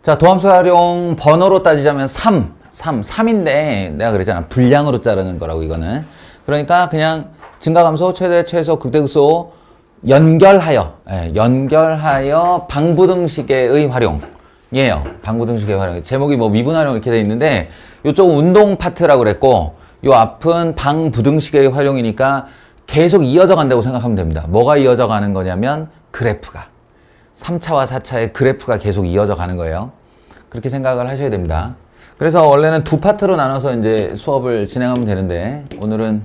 자, 도함수 활용 번호로 따지자면 3인데 내가 그랬잖아. 분량으로 자르는 거라고 이거는. 그러니까 그냥 증가감소, 최대, 최소, 극대극소 연결하여 방부등식의 활용이에요. 방부등식의 활용. 제목이 뭐 미분 활용 이렇게 돼 있는데 이쪽은 운동 파트라고 그랬고 요 앞은 방부등식의 활용이니까 계속 이어져 간다고 생각하면 됩니다. 뭐가 이어져 가는 거냐면 그래프가. 3차와 4차의 그래프가 계속 이어져 가는 거예요. 그렇게 생각을 하셔야 됩니다. 그래서 원래는 두 파트로 나눠서 이제 수업을 진행하면 되는데 오늘은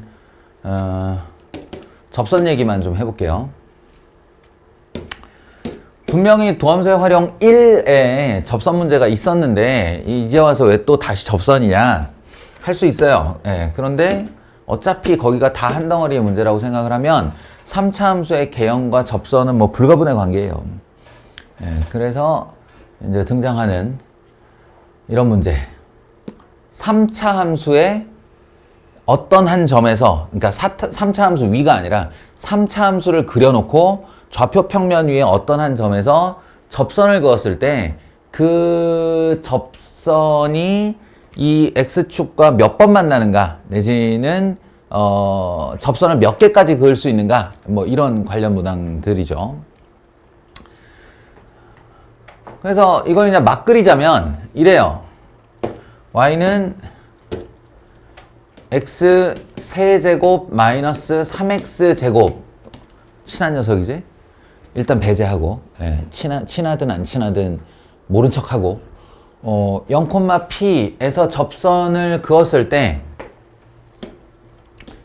접선 얘기만 좀 해볼게요. 분명히 도함수의 활용 1에 접선 문제가 있었는데 이제 와서 왜 또 다시 접선이냐 할 수 있어요. 예, 그런데 어차피 거기가 다 한 덩어리의 문제라고 생각을 하면 3차 함수의 개형과 접선은 뭐 불가분의 관계예요. 예, 그래서 이제 등장하는 이런 문제. 3차 함수의 어떤 한 점에서, 그러니까 3차 함수 위가 아니라 3차 함수를 그려놓고 좌표 평면 위에 어떤 한 점에서 접선을 그었을 때 그 접선이 이 x축과 몇 번 만나는가 내지는 접선을 몇 개까지 그을 수 있는가 뭐 이런 관련 문항들이죠. 그래서 이걸 그냥 막 그리자면 이래요. y는 x 세제곱 마이너스 3x 제곱 친한 녀석이지? 일단 배제하고 친하든 안 친하든 모른 척하고 0,p에서 접선을 그었을 때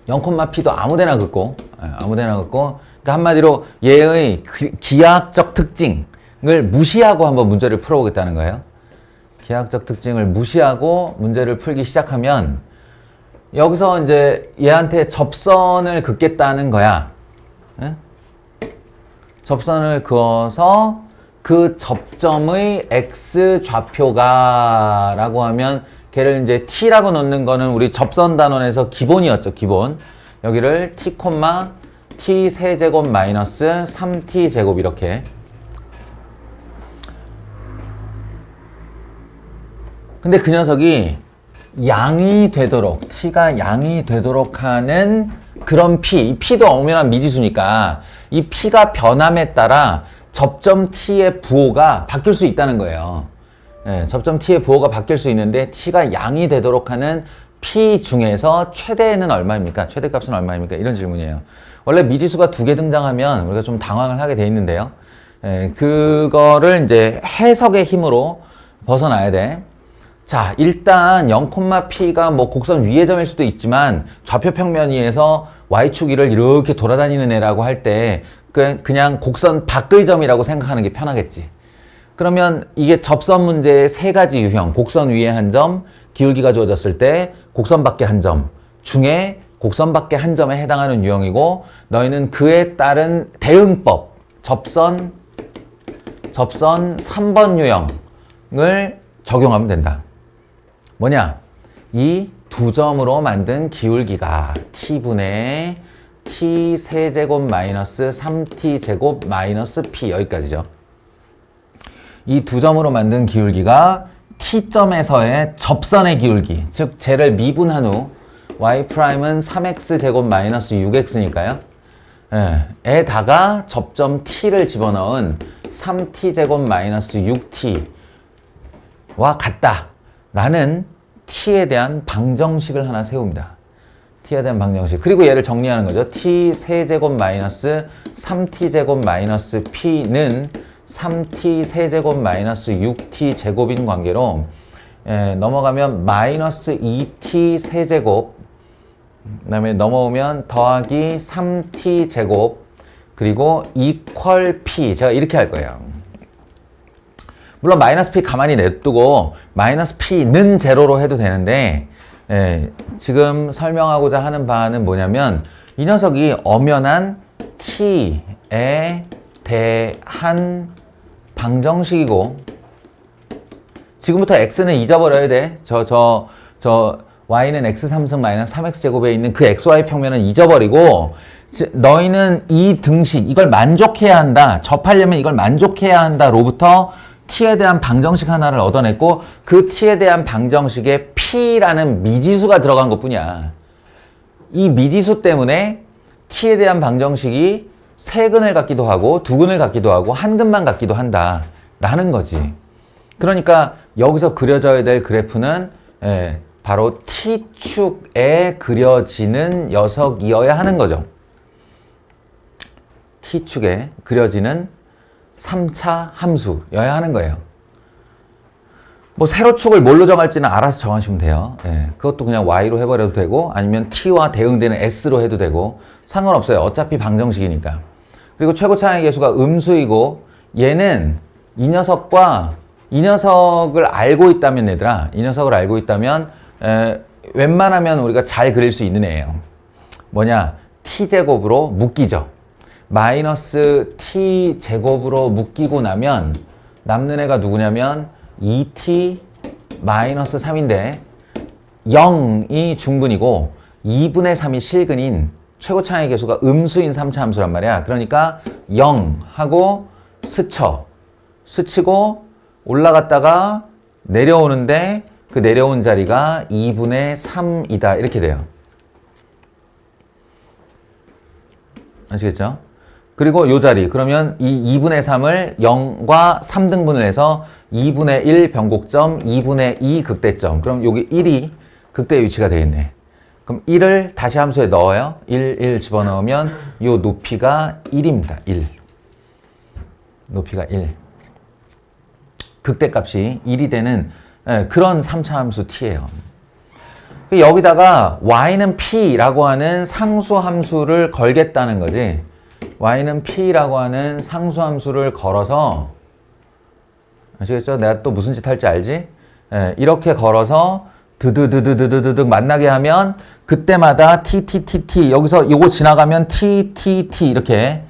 0,p도 아무데나 긋고 그러니까 한마디로 얘의 기하학적 특징을 무시하고 한번 문제를 풀어보겠다는 거예요. 기하학적 특징을 무시하고 문제를 풀기 시작하면 여기서 이제 얘한테 접선을 긋겠다는 거야. 접선을 그어서 그 접점의 x 좌표가 라고 하면 걔를 이제 t라고 넣는 거는 우리 접선 단원에서 기본이었죠. 기본. 여기를 t, t 세제곱 마이너스 3t 제곱 이렇게. 근데 그 녀석이 양이 되도록, t가 양이 되도록 하는 그런 p, 이 p도 엄연한 미지수니까 이 p가 변함에 따라 접점 t의 부호가 바뀔 수 있다는 거예요. 접점 t의 부호가 바뀔 수 있는데 t가 양이 되도록 하는 p 중에서 최대는 얼마입니까? 최대값은 얼마입니까? 이런 질문이에요. 원래 미지수가 두 개 등장하면 우리가 좀 당황을 하게 돼 있는데요. 그거를 이제 해석의 힘으로 벗어나야 돼. 자, 일단 0,p가 뭐 곡선 위의 점일 수도 있지만 좌표 평면 위에서 y축 위를 이렇게 돌아다니는 애라고 할 때 그냥 곡선 밖의 점이라고 생각하는 게 편하겠지. 그러면 이게 접선 문제의 세 가지 유형, 곡선 위에 한 점, 기울기가 주어졌을 때 곡선 밖에 한 점 중에 곡선 밖에 한 점에 해당하는 유형이고 너희는 그에 따른 대응법, 접선 3번 유형을 적용하면 된다. 뭐냐? 이 두 점으로 만든 기울기가 t분의 t 세제곱 마이너스 3t 제곱 마이너스 p 여기까지죠. 이 두 점으로 만든 기울기가 t점에서의 접선의 기울기, 즉 쟤를 미분한 후 y'은 3x 제곱 마이너스 6x니까요. 에다가 접점 t를 집어넣은 3t 제곱 마이너스 6t와 같다라는 t에 대한 방정식을 하나 세웁니다. t에 대한 방정식. 그리고 얘를 정리하는 거죠. t 세제곱 마이너스 3t 제곱 마이너스 p는 3t 세제곱 마이너스 6t 제곱인 관계로 넘어가면 마이너스 2t 세제곱 그 다음에 넘어오면 더하기 3t 제곱 그리고 equal p 제가 이렇게 할 거예요. 물론 마이너스 p 가만히 냅두고 마이너스 p는 제로로 해도 되는데 지금 설명하고자 하는 바는 뭐냐면 이 녀석이 엄연한 t에 대한 방정식이고 지금부터 x는 잊어버려야 돼. 저 y는 x 3승 마이너스 3x 제곱에 있는 그 xy 평면은 잊어버리고 너희는 이 등식 이걸 만족해야 한다. 접하려면 이걸 만족해야 한다 로부터 t에 대한 방정식 하나를 얻어냈고 그 t에 대한 방정식에 p라는 미지수가 들어간 것뿐이야. 이 미지수 때문에 t에 대한 방정식이 세 근을 갖기도 하고 두 근을 갖기도 하고 한 근만 갖기도 한다라는 거지. 그러니까 여기서 그려져야 될 그래프는 바로 t축에 그려지는 녀석이어야 하는 거죠. t축에 그려지는 3차 함수여야 하는 거예요. 뭐 세로축을 뭘로 정할지는 알아서 정하시면 돼요. 그것도 그냥 y로 해버려도 되고 아니면 t와 대응되는 s로 해도 되고 상관없어요. 어차피 방정식이니까. 그리고 최고차항의 계수가 음수이고 얘는 이 녀석과 이 녀석을 알고 있다면 얘들아 이 녀석을 알고 있다면 웬만하면 우리가 잘 그릴 수 있는 애예요. 뭐냐 t제곱으로 묶이죠. 마이너스 t제곱으로 묶이고 나면 남는 애가 누구냐면 2t 마이너스 3인데 0이 중근이고 2분의 3이 실근인 최고차항의 계수가 음수인 3차 함수란 말이야. 그러니까 0 하고 스치고 올라갔다가 내려오는데 그 내려온 자리가 2분의 3이다 이렇게 돼요. 아시겠죠? 그리고 요 자리 그러면 이 2분의 3을 0과 3등분을 해서 2분의 1 변곡점 2분의 2 극대점 그럼 여기 1이 극대의 위치가 되겠네. 그럼 1을 다시 함수에 넣어요. 1 집어넣으면 요 높이가 1입니다. 1 높이가 1 극대값이 1이 되는 그런 3차 함수 t예요. 여기다가 y는 p라고 하는 상수함수를 걸겠다는 거지. y는 p라고 하는 상수함수를 걸어서 아시겠죠? 내가 또 무슨 짓 할지 알지? 이렇게 걸어서 드드드드드드드 만나게 하면 그때마다 t 여기서 요거 지나가면 t 이렇게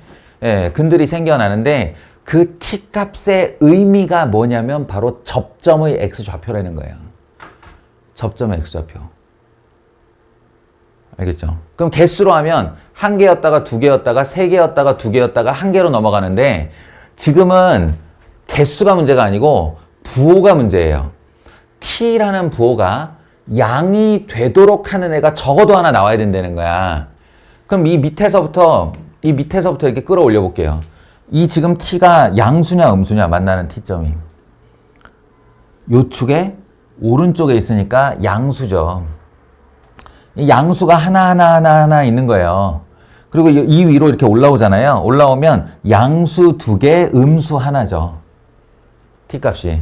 근들이 생겨나는데 그 t 값의 의미가 뭐냐면 바로 접점의 x좌표라는 거예요. 접점의 x좌표. 알겠죠? 그럼 개수로 하면 한 개였다가 두 개였다가 세 개였다가 두 개였다가 한 개로 넘어가는데 지금은 개수가 문제가 아니고 부호가 문제예요. t라는 부호가 양이 되도록 하는 애가 적어도 하나 나와야 된다는 거야. 그럼 이 밑에서부터 이렇게 끌어올려 볼게요. 이 지금 t가 양수냐 음수냐 만나는 t점이 요 축에 오른쪽에 있으니까 양수죠. 이 양수가 하나 있는 거예요. 그리고 이 위로 이렇게 올라오잖아요. 올라오면 양수 2개, 음수 하나죠. t값이.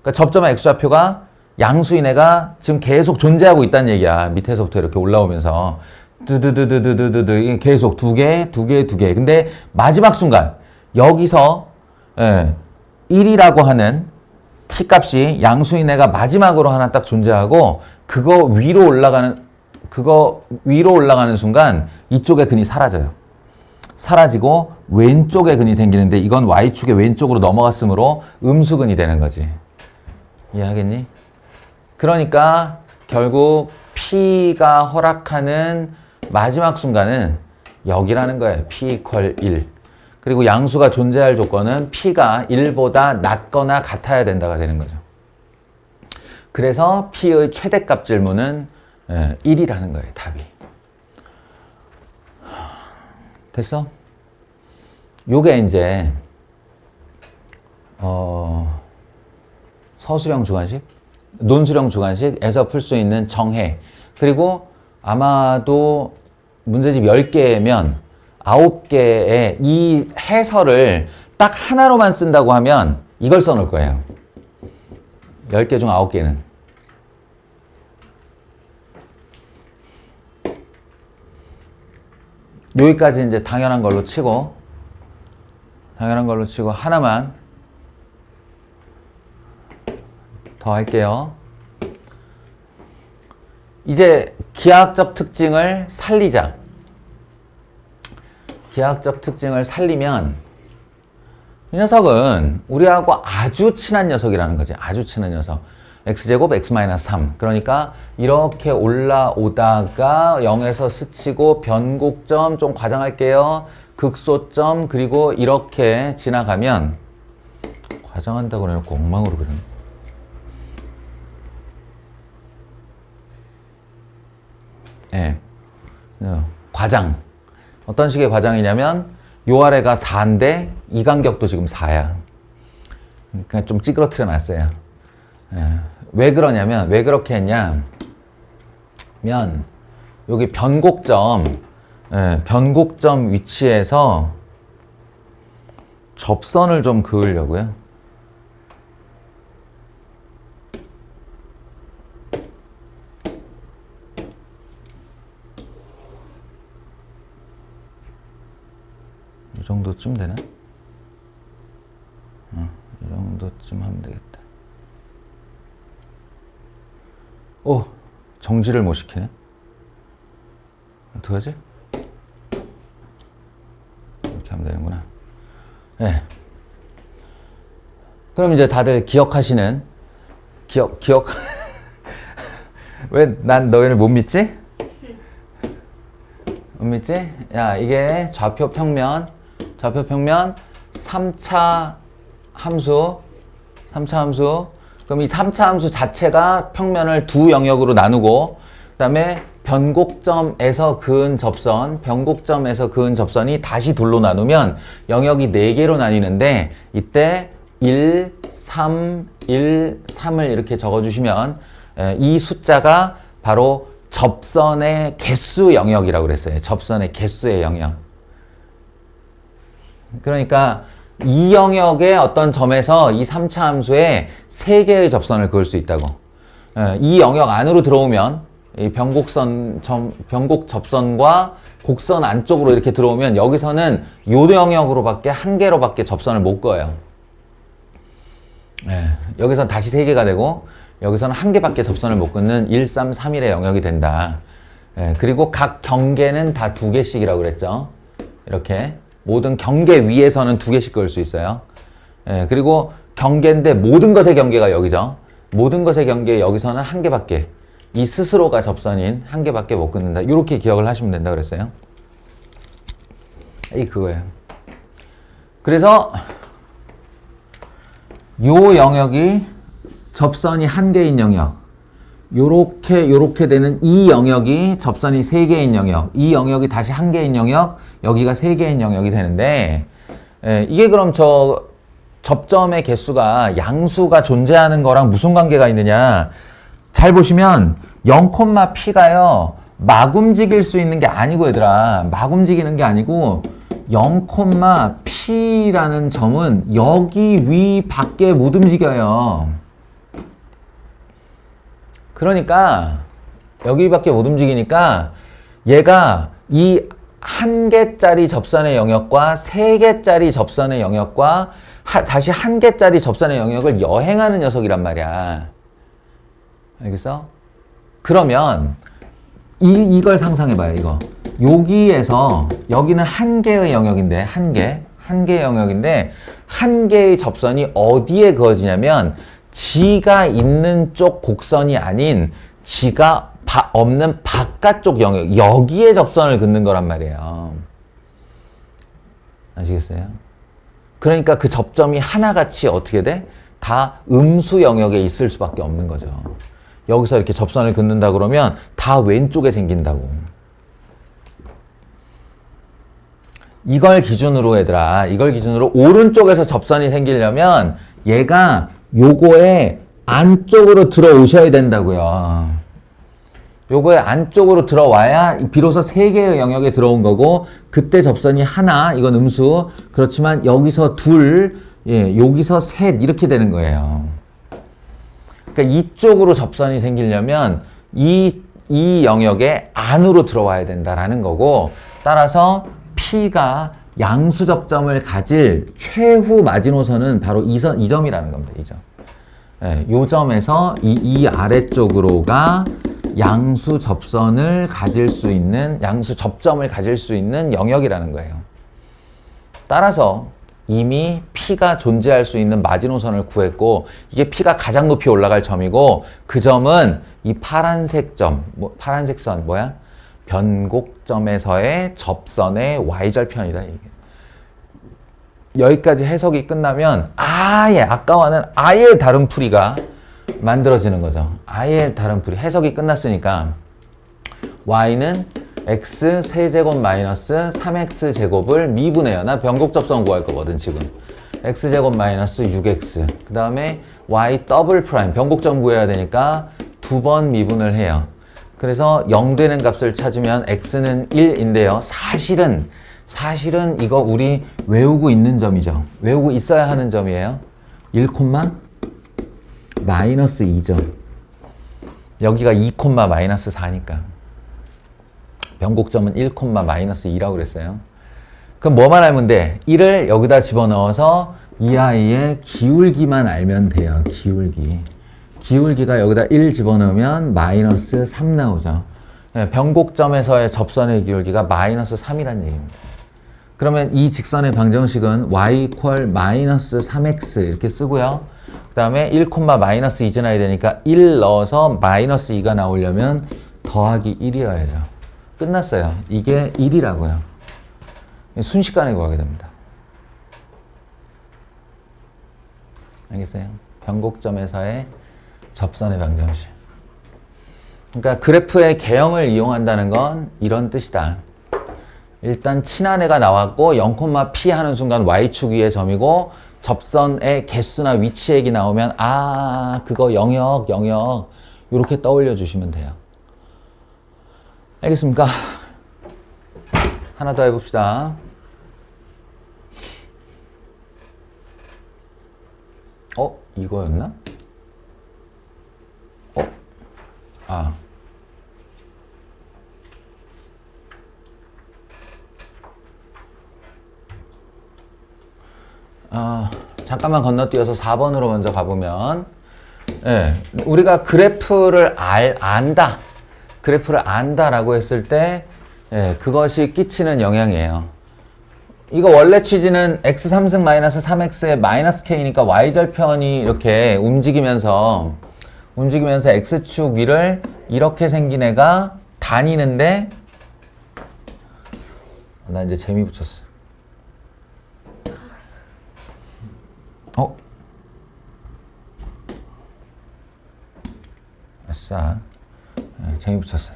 그러니까 접점의 x좌표가 양수인 애가 지금 계속 존재하고 있다는 얘기야. 밑에서부터 이렇게 올라오면서 드드드드드드드 계속 2개. 근데 마지막 순간 여기서 1이라고 하는 t값이 양수인 애가 마지막으로 하나 딱 존재하고 그거 위로 올라가는 순간 이쪽의 근이 사라져요. 사라지고 왼쪽에 근이 생기는데 이건 y축의 왼쪽으로 넘어갔으므로 음수근이 되는 거지. 이해하겠니? 그러니까 결국 P가 허락하는 마지막 순간은 여기라는 거예요. P = 1. 그리고 양수가 존재할 조건은 P가 1보다 낮거나 같아야 된다가 되는 거죠. 그래서 P의 최대값 질문은 1이라는 거예요. 답이. 됐어? 요게 이제 서술형 주관식, 논술형 주관식에서 풀 수 있는 정해. 그리고 아마도 문제집 10개면 9개의 이 해설을 딱 하나로만 쓴다고 하면 이걸 써놓을 거예요. 10개 중 9개는. 여기까지 이제 당연한 걸로 치고 하나만 더 할게요. 이제 기하학적 특징을 살리자. 기하학적 특징을 살리면 이 녀석은 우리하고 아주 친한 녀석이라는 거지. 아주 친한 녀석. x제곱 x-3. 그러니까 이렇게 올라오다가 0에서 스치고 변곡점 좀 과장할게요. 극소점 그리고 이렇게 지나가면 가장한다고 해놓고 엉망으로 그러네. 예. 과장. 어떤 식의 과장이냐면 요 아래가 4인데 이 간격도 지금 4야. 그러니까 좀 찌그러뜨려 놨어요. 예. 왜 그러냐면 왜 그렇게 했냐면 여기 변곡점 변곡점 위치에서 접선을 좀 그으려고요. 이 정도쯤 되나? 이 정도쯤 하면 되겠다. 오, 정지를 못 시키네. 어떡하지? 이렇게 하면 되는구나. 네. 그럼 이제 다들 기억하시는 기억 왜 난 너희를 못 믿지? 못 믿지? 야, 이게 좌표 평면 3차 함수 그럼 이 3차 함수 자체가 평면을 두 영역으로 나누고 그 다음에 변곡점에서 그은 접선이 다시 둘로 나누면 영역이 4개로 나뉘는데 이때 1, 3, 3을 이렇게 적어주시면 이 숫자가 바로 접선의 개수 영역이라고 그랬어요. 접선의 개수의 영역. 그러니까 이 영역의 어떤 점에서 이 3차 함수에 3개의 접선을 그을 수 있다고. 이 영역 안으로 들어오면 이 변곡 접선과 곡선 안쪽으로 이렇게 들어오면 여기서는 요 영역으로밖에 한 개로밖에 접선을 못 그어요. 여기서는 다시 3개가 되고 여기서는 한 개밖에 접선을 못 끊는 1, 3, 3일의 영역이 된다. 그리고 각 경계는 다 2개씩이라고 그랬죠. 이렇게 모든 경계 위에서는 2개씩 그을 수 있어요. 그리고 경계인데 모든 것의 경계가 여기죠. 모든 것의 경계 여기서는 한 개밖에, 이 스스로가 접선인 한 개밖에 못 끊는다. 이렇게 기억을 하시면 된다 그랬어요. 이 그거예요. 그래서 요 영역이 접선이 한 개인 영역, 요렇게 되는 이 영역이 접선이 3개인 영역, 이 영역이 다시 한 개인 영역, 여기가 3개인 영역이 되는데, 이게 그럼 저 접점의 개수가 양수가 존재하는 거랑 무슨 관계가 있느냐? 잘 보시면 0,p가요 막 움직일 수 있는 게 아니고, 얘들아, 막 움직이는 게 아니고 0,p라는 점은 여기 위 밖에 못 움직여요. 그러니까 여기밖에 못 움직이니까 얘가 이 1개짜리 접선의 영역과 3개짜리 접선의 영역과 다시 1개짜리 접선의 영역을 여행하는 녀석이란 말이야. 알겠어? 그러면 이걸 상상해봐요. 이거 여기에서 여기는 1개의 영역인데 한 개의 영역인데 한 개의 접선이 어디에 그어지냐면 지가 있는 쪽 곡선이 아닌 지가 없는 바깥쪽 영역, 여기에 접선을 긋는 거란 말이에요. 아시겠어요? 그러니까 그 접점이 하나같이 어떻게 돼? 다 음수 영역에 있을 수밖에 없는 거죠. 여기서 이렇게 접선을 긋는다 그러면 다 왼쪽에 생긴다고. 이걸 기준으로 얘들아, 이걸 기준으로 오른쪽에서 접선이 생기려면 얘가 요거에 안쪽으로 들어오셔야 된다고요. 요거에 안쪽으로 들어와야 비로소 3개의 영역에 들어온 거고, 그때 접선이 하나, 이건 음수. 그렇지만 여기서 둘, 여기서 셋 이렇게 되는 거예요. 그러니까 이쪽으로 접선이 생기려면 이 영역에 안으로 들어와야 된다라는 거고, 따라서 P가 양수 접점을 가질 최후 마지노선은 바로 이 점이라는 겁니다. 이 점. 요 점에서 이 아래쪽으로가 양수 접점을 가질 수 있는 영역이라는 거예요. 따라서 이미 P가 존재할 수 있는 마지노선을 구했고, 이게 P가 가장 높이 올라갈 점이고, 그 점은 이 파란색 점, 파란색 선 뭐야? 변곡점에서의 접선의 y절편이다. 이게. 여기까지 해석이 끝나면 아예 아까와는 아예 다른 풀이가 만들어지는 거죠. 아예 다른 풀이. 해석이 끝났으니까 y는 x 세제곱 마이너스 3x 제곱을 미분해요. 나 변곡접성 구할 거거든 지금. x제곱 마이너스 6x 그 다음에 y 더블 프라임 변곡점 구해야 되니까 두 번 미분을 해요. 그래서 0 되는 값을 찾으면 x는 1인데요. 사실은 이거 우리 외우고 있는 점이죠. 외우고 있어야 하는 점이에요. 1, 마이너스 2죠. 여기가 2, 마이너스 4니까. 변곡점은 1, 마이너스 2라고 그랬어요. 그럼 뭐만 알면 돼? 1을 여기다 집어넣어서 이 아이의 기울기만 알면 돼요. 기울기가 여기다 1 집어넣으면 마이너스 3 나오죠. 변곡점에서의 접선의 기울기가 마이너스 3이라는 얘기입니다. 그러면 이 직선의 방정식은 y 이퀄 마이너스 3x 이렇게 쓰고요. 그 다음에 1, 마이너스 2 지나야 되니까 1 넣어서 마이너스 2가 나오려면 더하기 1이어야죠. 끝났어요. 이게 1이라고요. 순식간에 구하게 됩니다. 알겠어요? 변곡점에서의 접선의 방정식. 그러니까 그래프의 개형을 이용한다는 건 이런 뜻이다. 일단 친한 애가 나왔고 0,p 하는 순간 y축 위의 점이고 접선의 개수나 위치액이 나오면 그거 영역 이렇게 떠올려 주시면 돼요. 알겠습니까? 하나 더 해봅시다. 이거였나? 잠깐만 건너뛰어서 4번으로 먼저 가보면, 우리가 그래프를 안다라고 했을 때, 그것이 끼치는 영향이에요. 이거 원래 취지는 x 3승 마이너스 3x의 마이너스 k니까 y절편이 이렇게 움직이면서 x축 위를 이렇게 생긴 애가 다니는데, 나 이제 재미 붙였어. 아싸. 재미 붙였어.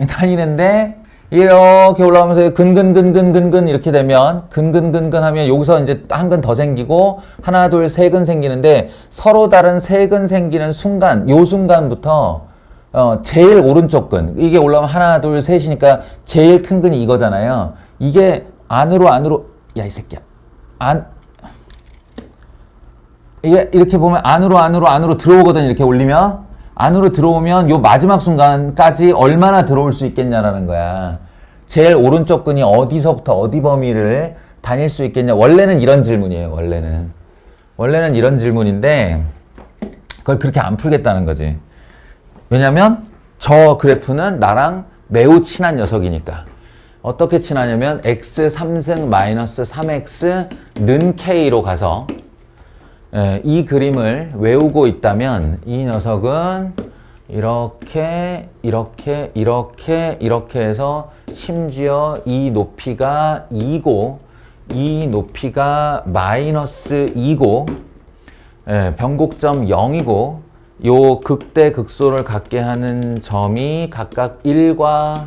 다니는데, 이렇게 올라오면서 근근 이렇게 되면 근근 하면 여기서 이제 한 근 더 생기고 하나 둘 세 근 생기는데 서로 다른 세 근 생기는 순간 요 순간부터 제일 오른쪽 근 이게 올라오면 하나 둘 셋이니까 제일 큰 근이 이거잖아요. 이게 안으로 야 이 새끼야 이게 이렇게 보면 안으로 들어오거든. 이렇게 올리면 안으로 들어오면 요 마지막 순간까지 얼마나 들어올 수 있겠냐라는 거야. 제일 오른쪽 근이 어디서부터 어디 범위를 다닐 수 있겠냐. 원래는 이런 질문이에요. 원래는 이런 질문인데 그걸 그렇게 안 풀겠다는 거지. 왜냐면 저 그래프는 나랑 매우 친한 녀석이니까. 어떻게 친하냐면 x 3승 마이너스 3x 는 k로 가서 이 그림을 외우고 있다면 이 녀석은 이렇게 해서 심지어 이 높이가 2고 이 높이가 마이너스 2고 변곡점 0이고 요 극대 극소를 갖게 하는 점이 각각 1과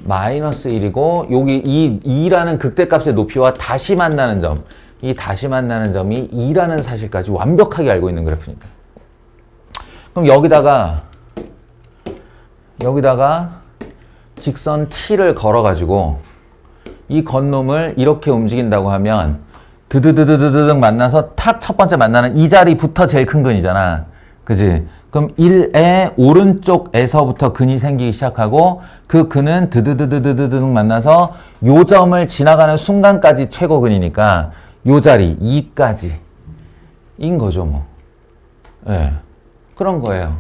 마이너스 1이고 여기 이 2라는 극대값의 높이와 다시 만나는 점 이 다시 만나는 점이 2라는 사실까지 완벽하게 알고 있는 그래프니까. 그럼 여기다가 직선 t를 걸어가지고 이 건놈을 이렇게 움직인다고 하면 드드드드드드 만나서 탁 첫 번째 만나는 이 자리부터 제일 큰 근이잖아. 그지? 그럼 1의 오른쪽에서부터 근이 생기기 시작하고 그 근은 드드드드드드 만나서 요 점을 지나가는 순간까지 최고 근이니까 요 자리 2까지 인 거죠 뭐. 그런 거예요.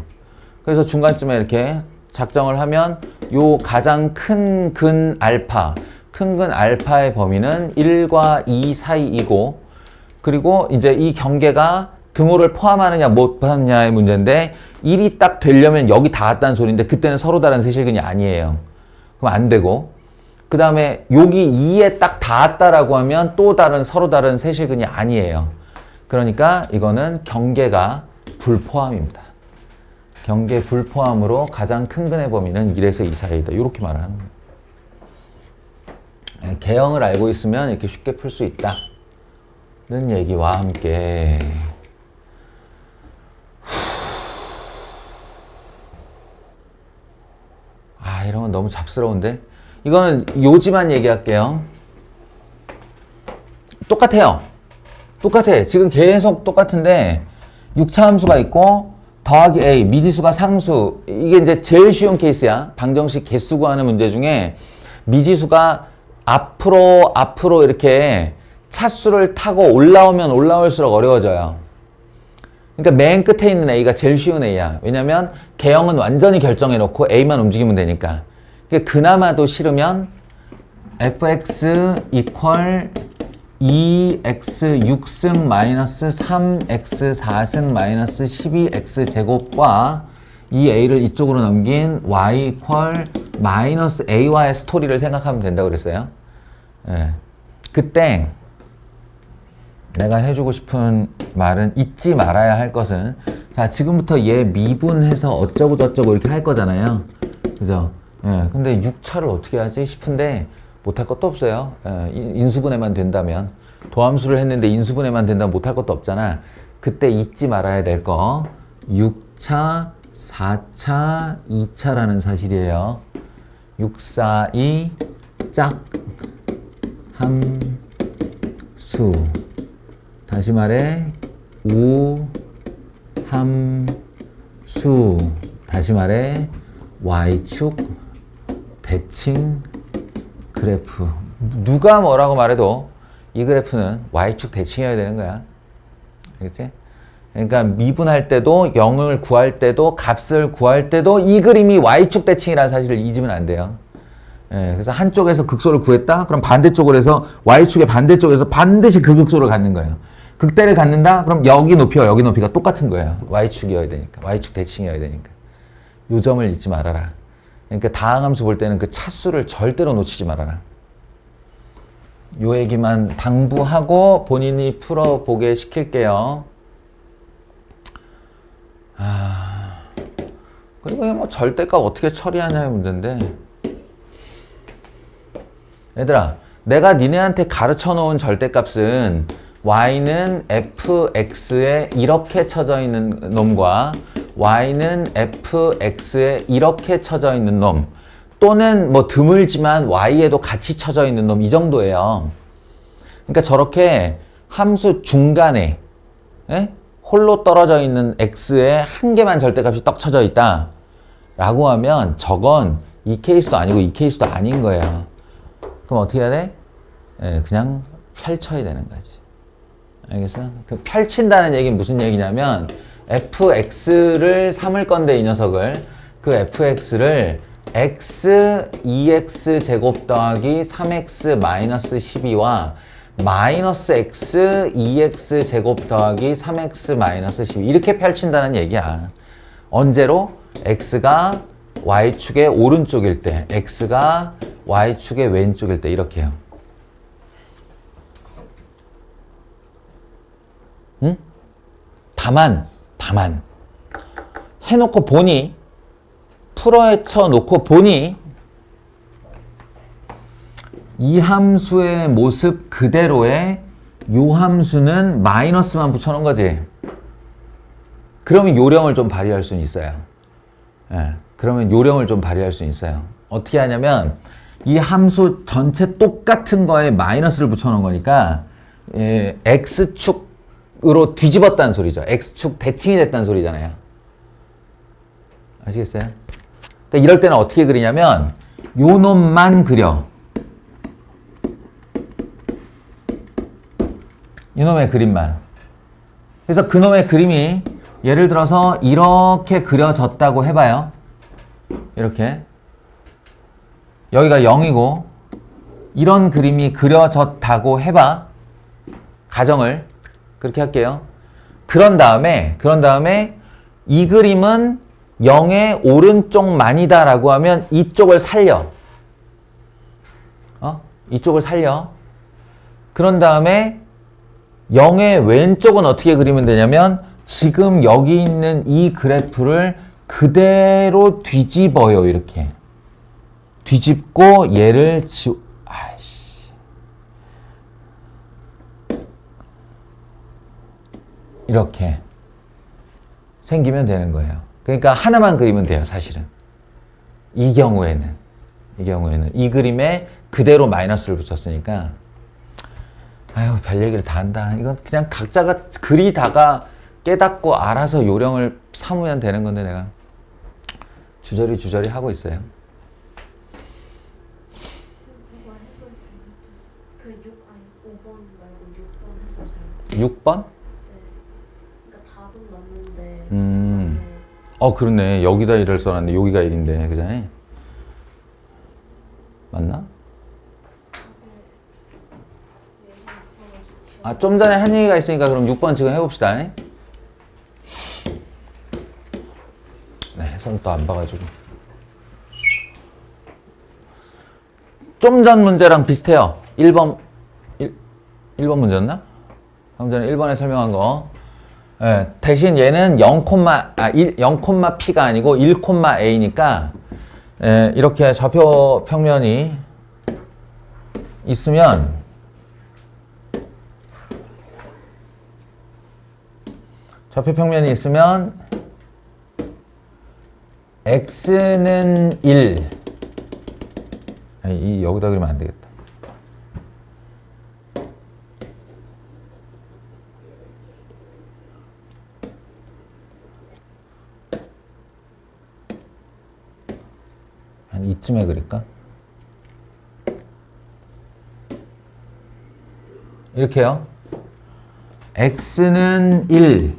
그래서 중간쯤에 이렇게 작정을 하면 요 가장 큰 근 알파의 범위는 1과 2 사이이고 그리고 이제 이 경계가 등호를 포함하느냐 못 포함하느냐의 문제인데 1이 딱 되려면 여기 닿았다는 소리인데 그때는 서로 다른 세실근이 아니에요. 그럼 안 되고 그 다음에 여기 2에 딱 닿았다라고 하면 또 다른 서로 다른 세실근이 아니에요. 그러니까 이거는 경계가 불포함입니다. 경계 불포함으로 가장 큰 근의 범위는 1에서 2 사이다. 이렇게 말하는 거예요. 개형을 알고 있으면 이렇게 쉽게 풀 수 있다는 얘기와 함께 이런 건 너무 잡스러운데? 이거는 요지만 얘기할게요. 똑같아요. 똑같아. 지금 계속 똑같은데 6차 함수가 있고 더하기 a, 미지수가 상수. 이게 이제 제일 쉬운 케이스야. 방정식 개수 구하는 문제 중에 미지수가 앞으로 이렇게 차수를 타고 올라오면 올라올수록 어려워져요. 그러니까 맨 끝에 있는 a가 제일 쉬운 a야. 왜냐면 개형은 완전히 결정해놓고 a만 움직이면 되니까. 그나마도 싫으면 fx 이퀄 2x 6승 마이너스 3x 4승 마이너스 12x 제곱과 이 a를 이쪽으로 넘긴 y 이퀄 마이너스 a와의 스토리를 생각하면 된다고 그랬어요. 예. 그때 내가 해주고 싶은 말은 잊지 말아야 할 것은, 자, 지금부터 얘 미분해서 어쩌고 저쩌고 이렇게 할 거잖아요. 그죠? 예. 근데 6차를 어떻게 하지 싶은데 못할 것도 없어요. 예. 인수분해만 된다면. 도함수를 했는데 인수분해만 된다면 못할 것도 없잖아. 그때 잊지 말아야 될 거 6차, 4차, 2차라는 사실이에요. 6, 4, 2 짝 함수, 다시 말해 5 함수, 다시 말해 y축 대칭 그래프. 누가 뭐라고 말해도 이 그래프는 y축 대칭이어야 되는 거야. 알겠지? 그러니까 미분할 때도 0을 구할 때도 값을 구할 때도 이 그림이 y축 대칭이라는 사실을 잊으면 안 돼요. 예, 그래서 한쪽에서 극소를 구했다? 그럼 반대쪽으로 해서 y축의 반대쪽에서 반드시 그 극소를 갖는 거예요. 극대를 갖는다? 그럼 여기 높이와 여기 높이가 똑같은 거예요. y축이어야 되니까. y축 대칭이어야 되니까. 요 점을 잊지 말아라. 그러니까 다항함수 볼 때는 그 차수를 절대로 놓치지 말아라. 요 얘기만 당부하고 본인이 풀어보게 시킬게요. 그리고 뭐 절대값 어떻게 처리하냐는 문제인데, 얘들아, 내가 니네한테 가르쳐 놓은 절대값은 y는 fx에 이렇게 쳐져 있는 놈과 y는 fx에 이렇게 쳐져 있는 놈, 또는 뭐 드물지만 y에도 같이 쳐져 있는 놈, 이 정도예요. 그러니까 저렇게 함수 중간에 홀로 떨어져 있는 x에 한 개만 절대값이 떡 쳐져 있다 라고 하면 저건 이 케이스도 아니고 이 케이스도 아닌 거예요. 그럼 어떻게 해야 돼? 그냥 펼쳐야 되는 거지. 알겠어? 그 펼친다는 얘기는 무슨 얘기냐면 fx를 삼을 건데 이 녀석을, 그 fx를 x 2x 제곱 더하기 3x 마이너스 12와 마이너스 x 2x 제곱 더하기 3x 마이너스 12 이렇게 펼친다는 얘기야. 언제로? x가 y축의 오른쪽일 때, x가 y축의 왼쪽일 때 이렇게요. 응? 다만 해놓고 보니, 풀어헤쳐 놓고 보니 이 함수의 모습 그대로의 요 함수는 마이너스만 붙여놓은 거지. 그러면 요령을 좀 발휘할 수는 있어요. 그러면 요령을 좀 발휘할 수 있어요. 어떻게 하냐면 이 함수 전체 똑같은 거에 마이너스를 붙여놓은 거니까 x축으로 뒤집었다는 소리죠. x축 대칭이 됐다는 소리잖아요. 아시겠어요? 그러니까 이럴 때는 어떻게 그리냐면 요 놈만 그려. 이놈의 그림만. 그래서 그놈의 그림이 예를 들어서 이렇게 그려졌다고 해봐요. 이렇게. 여기가 0이고 이런 그림이 그려졌다고 해봐. 가정을 그렇게 할게요. 그런 다음에 이 그림은 0의 오른쪽만이다 라고 하면 이쪽을 살려. 이쪽을 살려. 그런 다음에 0의 왼쪽은 어떻게 그리면 되냐면 지금 여기 있는 이 그래프를 그대로 뒤집어요. 이렇게. 뒤집고 얘를 이렇게 생기면 되는 거예요. 그러니까 하나만 그리면 돼요, 사실은. 이 경우에는 이 그림에 그대로 마이너스를 붙였으니까 아유, 별 얘기를 다 한다. 이건 그냥 각자가 그리다가 깨닫고 알아서 요령을 삼으면 되는 건데 내가 주저리 하고 있어요. 그거 해설 잘못했어. 그 5번 말고 6번 해설 잘못했어. 6번? 네. 그러니까 답은 맞는데 그러네. 여기다 1을 써놨네. 여기가 1인데, 그잖아요? 맞나? 좀 전에 한 얘기가 있으니까 그럼 6번 지금 해봅시다. 네, 해설은 또 안 봐가지고. 좀 전 문제랑 비슷해요. 1번 문제였나? 방금 전에 1번에 설명한 거. 예, 대신 얘는 0,P가 아니고 1,A니까 이렇게 좌표 평면이 있으면 x는 1 여기다 그리면 안 되겠다. 한 이쯤에 그릴까? 이렇게요. x는 1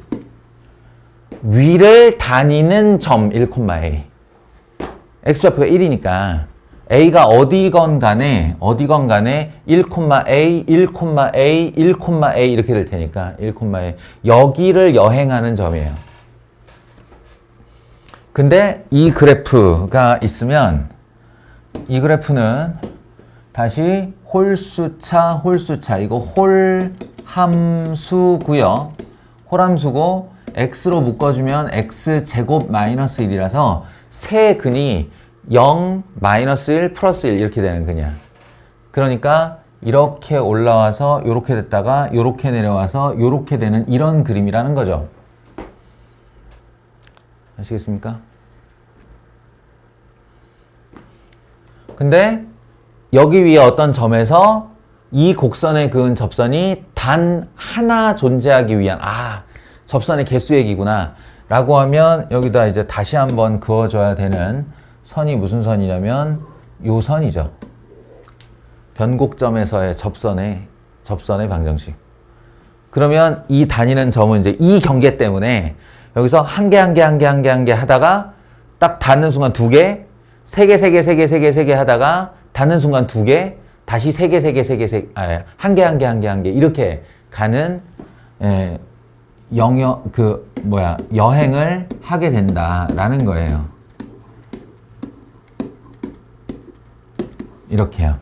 위를 다니는 점 1,a x좌표가 1이니까 a가 어디건 간에 1,a, 1,a, 1,a 이렇게 될 테니까 1,a 여기를 여행하는 점이에요. 근데 이 그래프가 있으면 이 그래프는 다시 홀수차 이거 홀함수고요. 홀함수고 x로 묶어주면 x제곱 마이너스 1이라서 세 근이 0, 마이너스 1, 플러스 1 이렇게 되는 근이야. 그러니까 이렇게 올라와서 이렇게 됐다가 이렇게 내려와서 이렇게 되는 이런 그림이라는 거죠. 아시겠습니까? 근데 여기 위에 어떤 점에서 이 곡선에 그은 접선이 단 하나 존재하기 위한 접선의 개수 얘기구나 라고 하면 여기다 이제 다시 한번 그어줘야 되는 선이 무슨 선이냐면 요 선이죠. 변곡점에서의 접선의 방정식. 그러면 이 다니는 점은 이제 이 경계 때문에 여기서 한 개 하다가 딱 닿는 순간 두 개, 세 개 하다가 닿는 순간 두 개, 다시 한 개 이렇게 가는 여행을 하게 된다라는 거예요. 이렇게요.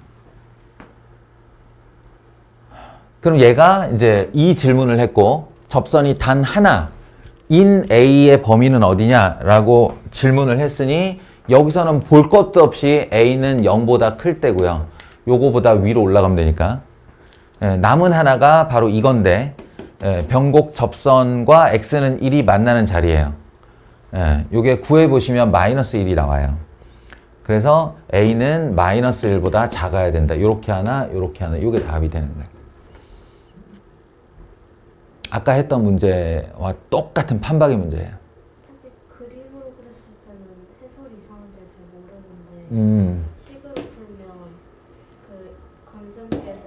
그럼 얘가 이제 이 질문을 했고 접선이 단 하나인 A의 범위는 어디냐라고 질문을 했으니 여기서는 볼 것도 없이 A는 0보다 클 때고요. 요거보다 위로 올라가면 되니까. 남은 하나가 바로 이건데 변곡 접선과 X는 1이 만나는 자리예요. 요게 구해보시면 마이너스 1이 나와요. 그래서 A는 마이너스 1보다 작아야 된다. 요렇게 하나. 요게 답이 되는 거예요. 아까 했던 문제와 똑같은 판박이 문제예요. 그림으로 그렸을 때는 해설이 이상한지 잘 모르는데 식으로 풀면 그 강쌤께서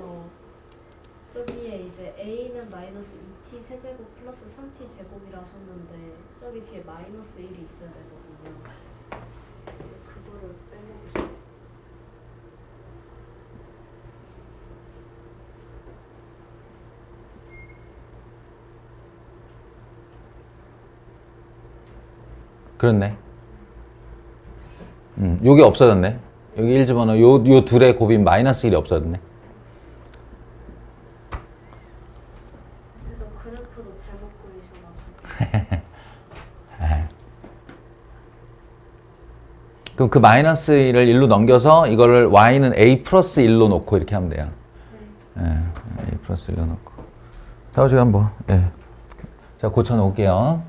저기에 이제 A는 마이너스 2t 세제곱 플러스 3t 제곱이라 하셨는데 저기 뒤에 마이너스 1이 있어야 되거든요. 그거를 빼먹고 싶어요. 그렇네. 요게 없어졌네. 여기 1 집어넣어. 요 둘의 곱인 마이너스 1이 없어졌네. 그럼 그 마이너스 1을 1로 넘겨서 이거를 y는 a 플러스 1로 놓고 이렇게 하면 돼요. 예, a 플러스 1로 놓고. 자, 어떻게 한번, 예. 자, 고쳐 놓을게요.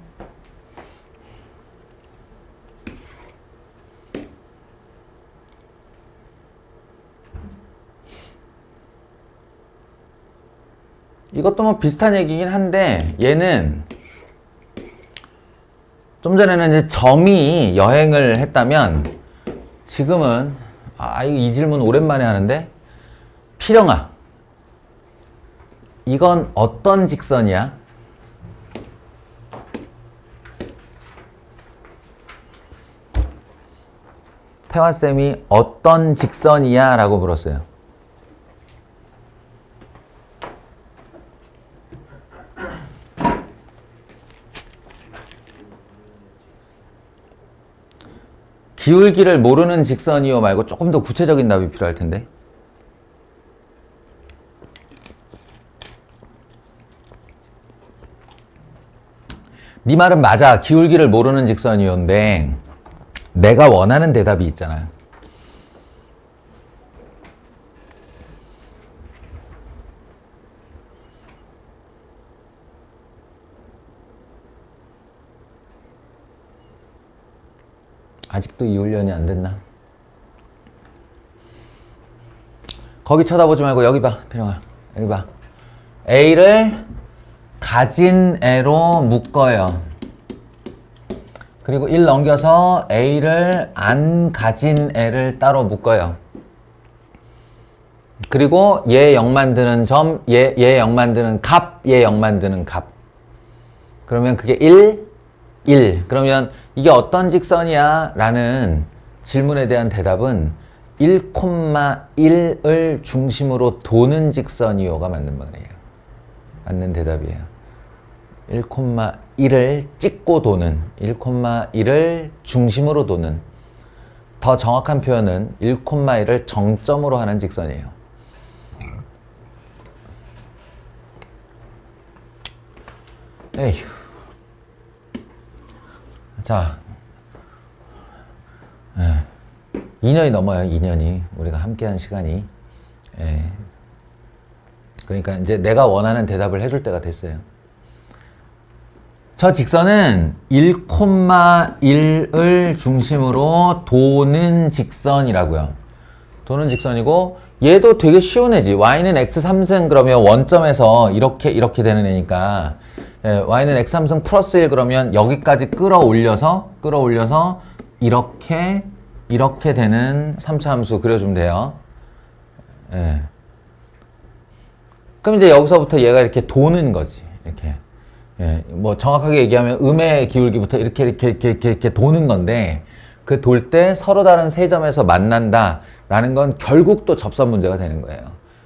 이것도 뭐 비슷한 얘기긴 한데, 얘는 좀 전에는 이제 점이 여행을 했다면, 지금은, 이 질문 오랜만에 하는데, 필영아, 이건 어떤 직선이야? 태화쌤이 어떤 직선이야? 라고 물었어요. 기울기를 모르는 직선이요 말고 조금 더 구체적인 답이 필요할 텐데. 네 말은 맞아. 기울기를 모르는 직선이요인데 내가 원하는 대답이 있잖아. 아직도 이 훈련이 안 됐나? 거기 쳐다보지 말고 여기 봐, 필영아. 여기 봐. A를 가진 애로 묶어요. 그리고 1 넘겨서 A를 안 가진 애를 따로 묶어요. 그리고 얘 0 만드는 점, 얘 0 만드는 값, 얘 0 만드는 값. 그러면 그게 1, 1. 그러면 이게 어떤 직선이야? 라는 질문에 대한 대답은 1,1을 중심으로 도는 직선이요가 맞는 말이에요. 맞는 대답이에요. 1,1을 찍고 도는, 1,1을 중심으로 도는, 더 정확한 표현은 1,1을 정점으로 하는 직선이에요. 에휴. 자, 2년이 넘어요. 2년이 우리가 함께한 시간이. 그러니까 이제 내가 원하는 대답을 해줄 때가 됐어요. 저 직선은 1,1을 중심으로 도는 직선이라고요. 도는 직선이고 얘도 되게 쉬운 애지. y는 x 3승 그러면 원점에서 이렇게 되는 애니까 y는 x 3승 플러스 1 그러면 여기까지 끌어올려서 이렇게 되는 3차 함수 그려주면 돼요. 그럼 이제 여기서부터 얘가 이렇게 도는 거지. 이렇게. 뭐 정확하게 얘기하면 음의 기울기부터 이렇게 도는 건데 그 돌 때 서로 다른 세 점에서 만난다라는 건 결국 또 접선 문제가 되는 거예요.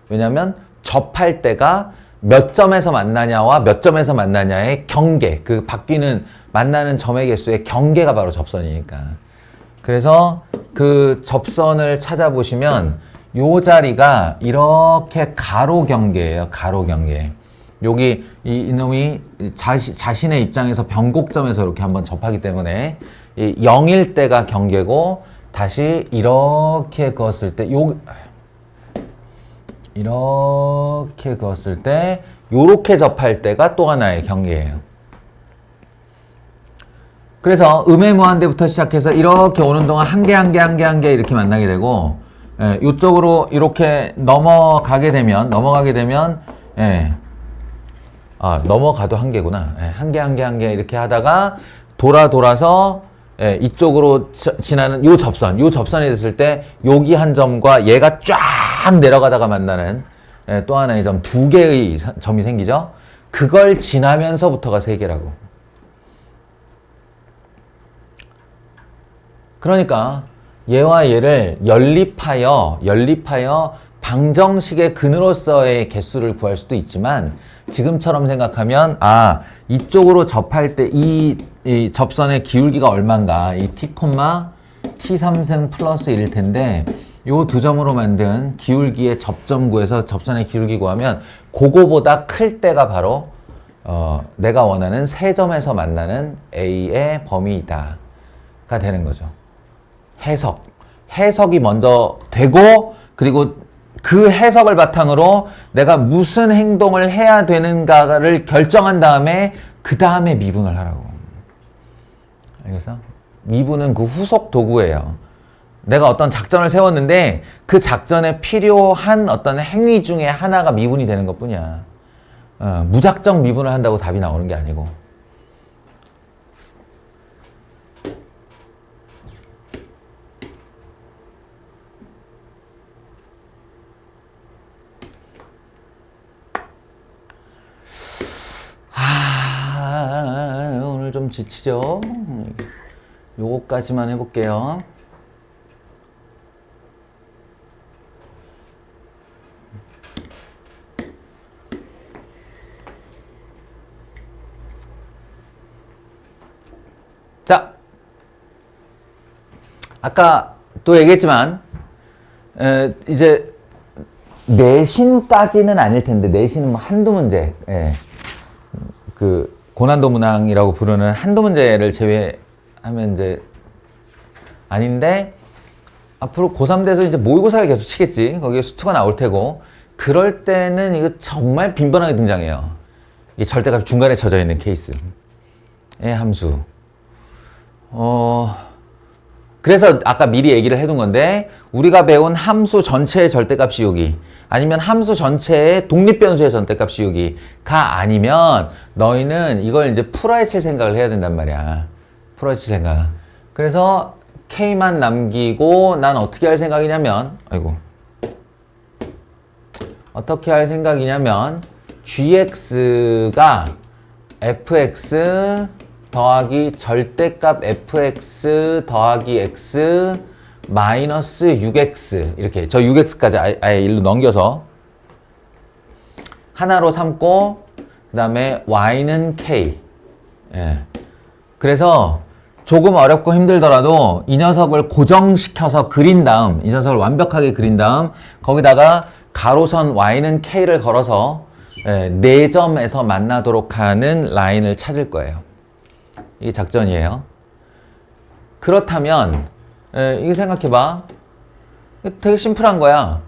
왜냐하면 접할 때가 몇 점에서 만나냐와 몇 점에서 만나냐의 경계, 그 바뀌는 만나는 점의 개수의 경계가 바로 접선이니까. 그래서 그 접선을 찾아보시면 요 자리가 이렇게 가로 경계예요. 가로 경계. 여기 이놈이 자신의 입장에서 변곡점에서 이렇게 한번 접하기 때문에 0일 때가 경계고 다시 이렇게 그었을 때 이렇게 그었을 때 요렇게 접할 때가 또 하나의 경계예요. 그래서 음의 무한대부터 시작해서 이렇게 오는 동안 한 개 이렇게 만나게 되고 이쪽으로 이렇게 넘어가게 되면 넘어가도 한 개구나. 한 개 이렇게 하다가 돌아서 이쪽으로 지나는 요 접선이 됐을 때 여기 한 점과 얘가 쫙 내려가다가 만나는 또 하나의 점, 두 개의 점이 생기죠. 그걸 지나면서부터가 세 개라고. 그러니까 얘와 얘를 연립하여 방정식의 근으로서의 개수를 구할 수도 있지만 지금처럼 생각하면 이쪽으로 접할 때 이 접선의 기울기가 얼마인가 이 t, t3승 플러스 1일 텐데 요 두 점으로 만든 기울기의 접점 구해서 접선의 기울기 구하면 그거보다 클 때가 바로 내가 원하는 세 점에서 만나는 A의 범위이다가 되는 거죠. 해석이 먼저 되고, 그리고 그 해석을 바탕으로 내가 무슨 행동을 해야 되는가를 결정한 다음에 그 다음에 미분을 하라고. 알겠어? 미분은 그 후속 도구예요. 내가 어떤 작전을 세웠는데 그 작전에 필요한 어떤 행위 중에 하나가 미분이 되는 것뿐이야. 무작정 미분을 한다고 답이 나오는 게 아니고. 오늘 좀 지치죠? 요거까지만 해볼게요. 자, 아까 또 얘기했지만 이제 내신까지는 아닐 텐데, 내신은 뭐 한두 문제, 그 고난도 문항이라고 부르는 한두 문제를 제외하면 이제 아닌데, 앞으로 고3 돼서 이제 모의고사를 계속 치겠지. 거기에 수투가 나올 테고, 그럴 때는 이거 정말 빈번하게 등장해요. 이게 절대값 중간에 젖어 있는 케이스의 함수. 그래서 아까 미리 얘기를 해둔 건데, 우리가 배운 함수 전체의 절대값 씌우기, 아니면 함수 전체의 독립변수의 절대값 씌우기가 아니면 너희는 이걸 이제 풀어헤칠 생각을 해야 된단 말이야. 풀어헤칠 생각. 그래서 K만 남기고 난 어떻게 할 생각이냐면, 어떻게 할 생각이냐면, GX가 fx 더하기 절대값 fx 더하기 x 마이너스 6x, 이렇게 저 6x까지 아예 일로 넘겨서 하나로 삼고, 그 다음에 y는 k. 그래서 조금 어렵고 힘들더라도 이 녀석을 고정시켜서 그린 다음, 이 녀석을 완벽하게 그린 다음, 거기다가 가로선 y는 k를 걸어서 4점에서 만나도록 하는 라인을 찾을 거예요. 이게 작전이에요. 그렇다면 이거 생각해봐. 되게 심플한 거야.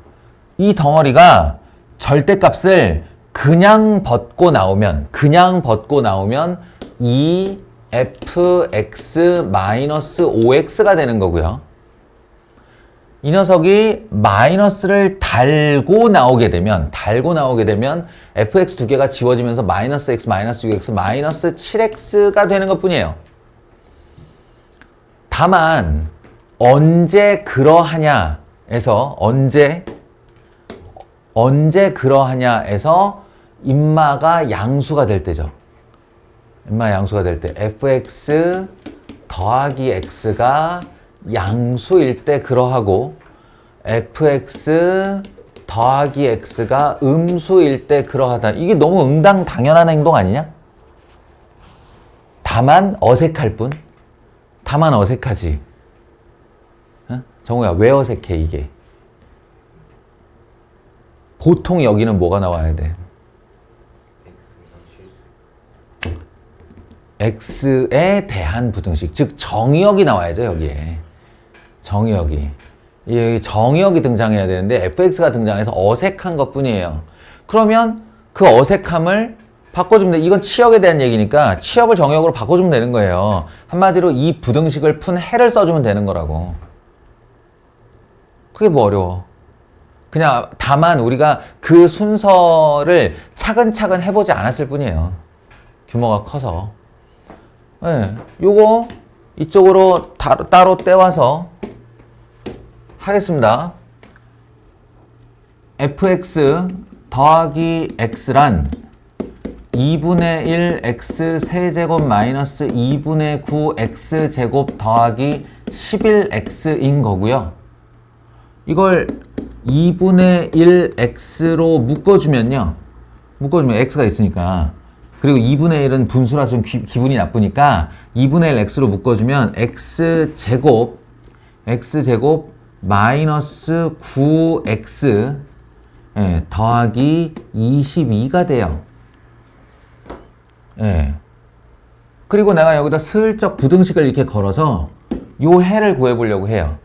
이 덩어리가 절대값을 그냥 벗고 나오면 2fx-5x가 되는 거고요. 이 녀석이 마이너스를 달고 나오게 되면 fx 두 개가 지워지면서 마이너스 x, 마이너스 6x, 마이너스 7x가 되는 것 뿐이에요. 다만 언제 그러하냐에서 인마가 양수가 될 때죠. 인마가 양수가 될 때 fx 더하기 x가 양수일 때 그러하고, fx 더하기 x가 음수일 때 그러하다. 이게 너무 응당당연한 행동 아니냐? 다만 어색할 뿐. 다만 어색하지. 정우야, 왜 어색해 이게? 보통 여기는 뭐가 나와야 돼? x에 대한 부등식, 즉 정의역이 나와야죠. 여기에 정의역이 등장해야 되는데 fx가 등장해서 어색한 것뿐이에요. 그러면 그 어색함을 바꿔주면 돼. 이건 치역에 대한 얘기니까 치역을 정의역으로 바꿔주면 되는 거예요. 한마디로 이 부등식을 푼 해를 써주면 되는 거라고. 그게 뭐 어려워. 그냥 다만 우리가 그 순서를 차근차근 해보지 않았을 뿐이에요. 규모가 커서. 요거 이쪽으로 따로 떼와서 하겠습니다. fx 더하기 x란 2분의 1 x 세제곱 마이너스 2분의 9 x 제곱 더하기 11x인 거고요. 이걸 2분의 1 x로 묶어주면 x가 있으니까, 그리고 2분의 1은 분수라서 좀 기분이 나쁘니까 2분의 1 x로 묶어주면 x제곱 마이너스 9x 더하기 22가 돼요. 그리고 내가 여기다 슬쩍 부등식을 이렇게 걸어서 요 해를 구해보려고 해요.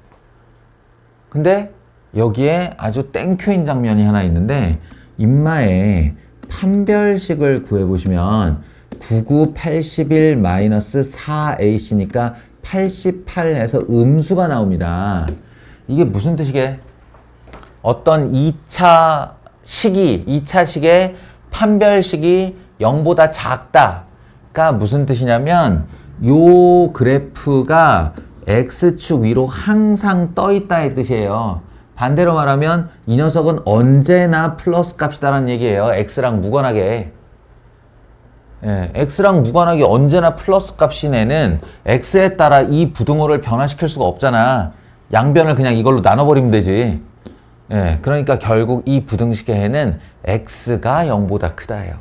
근데 여기에 아주 땡큐인 장면이 하나 있는데 인마에 판별식을 구해보시면 99, 81 마이너스 4ac니까 88에서 음수가 나옵니다. 이게 무슨 뜻이게? 어떤 2차 식의 판별식이 0보다 작다가 무슨 뜻이냐면 요 그래프가 X축 위로 항상 떠 있다의 뜻이에요. 반대로 말하면 이 녀석은 언제나 플러스 값이다라는 얘기예요. X랑 무관하게. 예, X랑 무관하게 언제나 플러스 값인 애는 X에 따라 이 부등호를 변화시킬 수가 없잖아. 양변을 그냥 이걸로 나눠버리면 되지. 예, 그러니까 결국 이 부등식의 해는 X가 0보다 크다예요.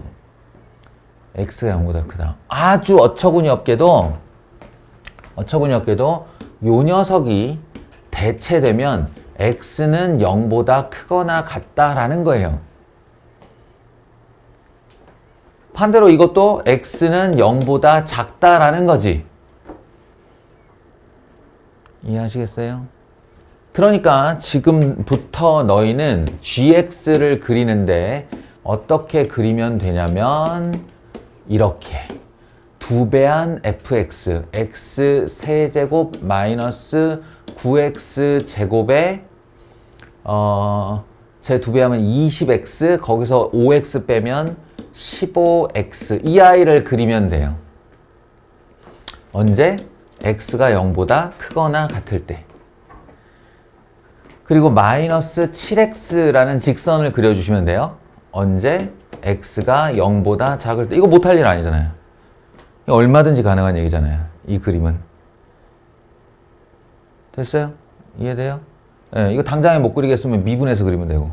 X가 0보다 크다. 아주 어처구니 없게도 요 녀석이 대체되면 X는 0보다 크거나 같다라는 거예요. 반대로 이것도 X는 0보다 작다라는 거지. 이해하시겠어요? 그러니까 지금부터 너희는 GX를 그리는데 어떻게 그리면 되냐면 이렇게 2배한 fx, x 세제곱 마이너스 9x 제곱에 제 2배하면 20x, 거기서 5x 빼면 15x 이 아이를 그리면 돼요. 언제? x가 0보다 크거나 같을 때. 그리고 마이너스 7x라는 직선을 그려주시면 돼요. 언제? x가 0보다 작을 때. 이거 못할 일 아니잖아요. 얼마든지 가능한 얘기잖아요. 이 그림은. 됐어요? 이해돼요? 네, 이거 당장에 못 그리겠으면 미분해서 그리면 되고.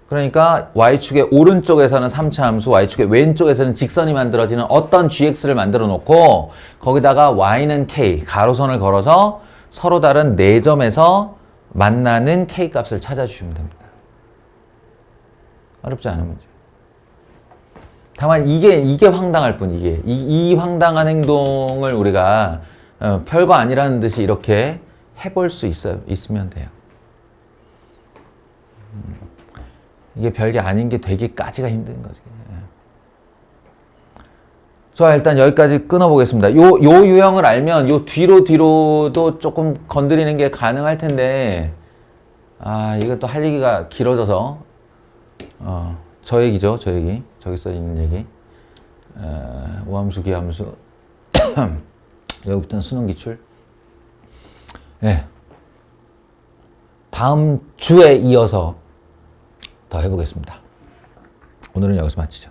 그러니까 y축의 오른쪽에서는 3차 함수, y축의 왼쪽에서는 직선이 만들어지는 어떤 gx를 만들어 놓고 거기다가 y는 k, 가로선을 걸어서 서로 다른 4점에서 만나는 k 값을 찾아주시면 됩니다. 어렵지 않은 문제. 다만 이게 황당할 뿐, 이 황당한 행동을 우리가 별거 아니라는 듯이 이렇게 해볼 수 있으면 돼요. 이게 별게 아닌 게 되기까지가 힘든 거지. 자, 일단 여기까지 끊어보겠습니다. 요 유형을 알면 요 뒤로도 조금 건드리는 게 가능할 텐데, 이것도 할 얘기가 길어져서, 저 얘기죠, 저 얘기. 저기 써 있는 얘기. 우함수, 기함수. 여기부터는 수능 기출. 네. 다음 주에 이어서 더 해보겠습니다. 오늘은 여기서 마치죠.